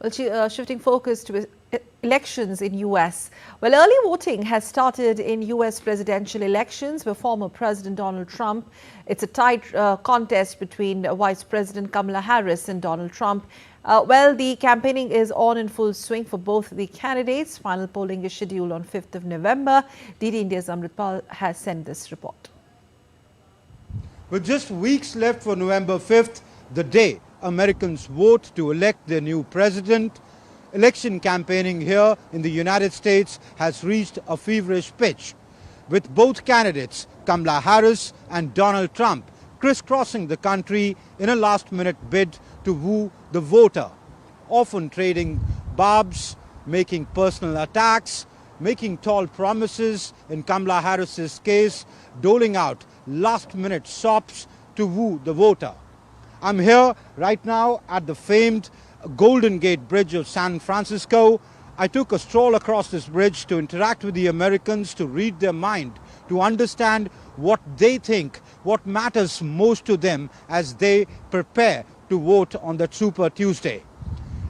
Well, shifting focus to elections in U.S. Well, early voting has started in U.S. presidential elections where former President Donald Trump. It's a tight contest between Vice President Kamala Harris and Donald Trump. Well, the campaigning is on in full swing for both the candidates. Final polling is scheduled on 5th of November. DD India's Amritpal has sent this report. With just weeks left for November 5th, the day Americans vote to elect their new president, election campaigning here in the United States has reached a feverish pitch, with both candidates, Kamala Harris and Donald Trump, crisscrossing the country in a last-minute bid to woo the voter, often trading barbs, making personal attacks, making tall promises, in Kamala Harris's case, doling out last-minute sops to woo the voter. I'm here right now at the famed Golden Gate Bridge of San Francisco. I took a stroll across this bridge to interact with the Americans, to read their mind, to understand what they think, what matters most to them as they prepare to vote on that Super Tuesday.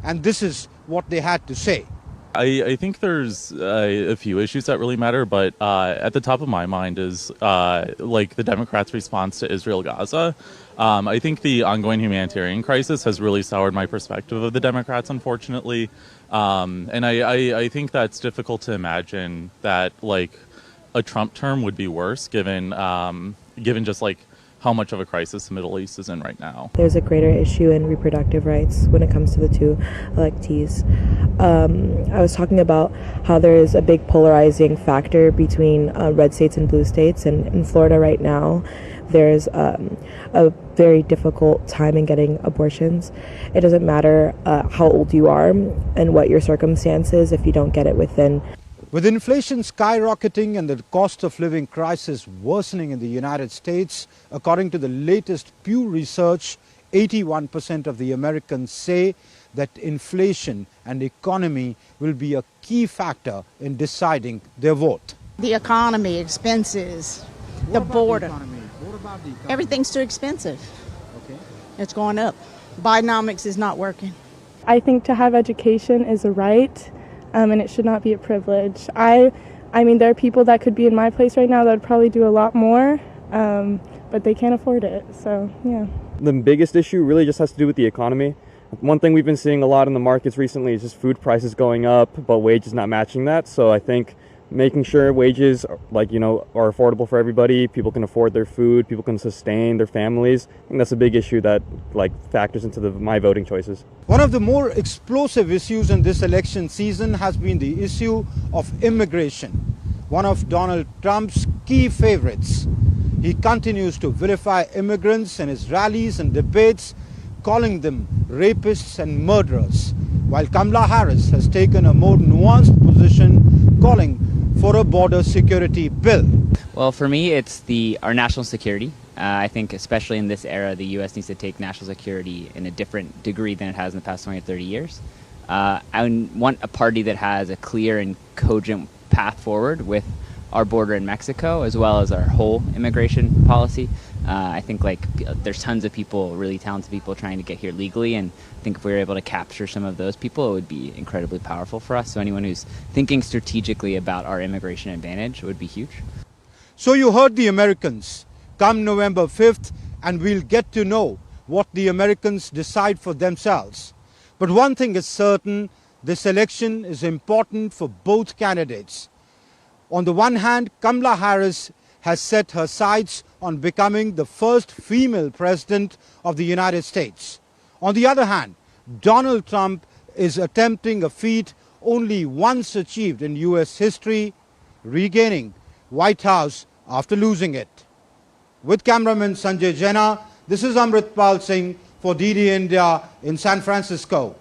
And this is what they had to say. I think there's a few issues that really matter, but at the top of my mind is like the Democrats' response to Israel-Gaza. I think the ongoing humanitarian crisis has really soured my perspective of the Democrats, unfortunately. And I think that's difficult to imagine that like a Trump term would be worse given just like how much of a crisis the Middle East is in right now. There's a greater issue in reproductive rights when it comes to the two electees. I was talking about how there is a big polarizing factor between red states and blue states, and in Florida right now there's a very difficult time in getting abortions. It doesn't matter how old you are and what your circumstances if you don't get it within. With inflation skyrocketing and the cost of living crisis worsening in the United States, according to the latest Pew research, 81% of the Americans say that inflation and economy will be a key factor in deciding their vote. The economy, expenses, the border. What about the economy? Everything's too expensive. Okay. It's going up. Bidenomics is not working. I think to have education is a right. And it should not be a privilege. I mean, there are people that could be in my place right now that would probably do a lot more, but they can't afford it, so yeah. The biggest issue really just has to do with the economy. One thing we've been seeing a lot in the markets recently is just food prices going up, but wages not matching that. So I think making sure wages are affordable for everybody, people can afford their food, people can sustain their families. I think that's a big issue that factors into my voting choices. One of the more explosive issues in this election season has been the issue of immigration, one of Donald Trump's key favorites. He continues to vilify immigrants in his rallies and debates, calling them rapists and murderers, while Kamala Harris has taken a more nuanced position, calling for a border security bill. Well, for me, it's our national security. I think especially in this era, the U.S. needs to take national security in a different degree than it has in the past 20 or 30 years. I want a party that has a clear and cogent path forward with our border in Mexico, as well as our whole immigration policy. I think there's tons of people, really talented people trying to get here legally, and I think if we were able to capture some of those people, it would be incredibly powerful for us. So anyone who's thinking strategically about our immigration advantage would be huge. So you heard the Americans. Come November 5th, and we'll get to know what the Americans decide for themselves. But one thing is certain, this election is important for both candidates. On the one hand, Kamala Harris has set her sights on becoming the first female president of the United States. On the other hand, Donald Trump is attempting a feat only once achieved in U.S. history, regaining White House after losing it. With cameraman Sanjay Jaina, this is Amritpal Singh for DD India in San Francisco.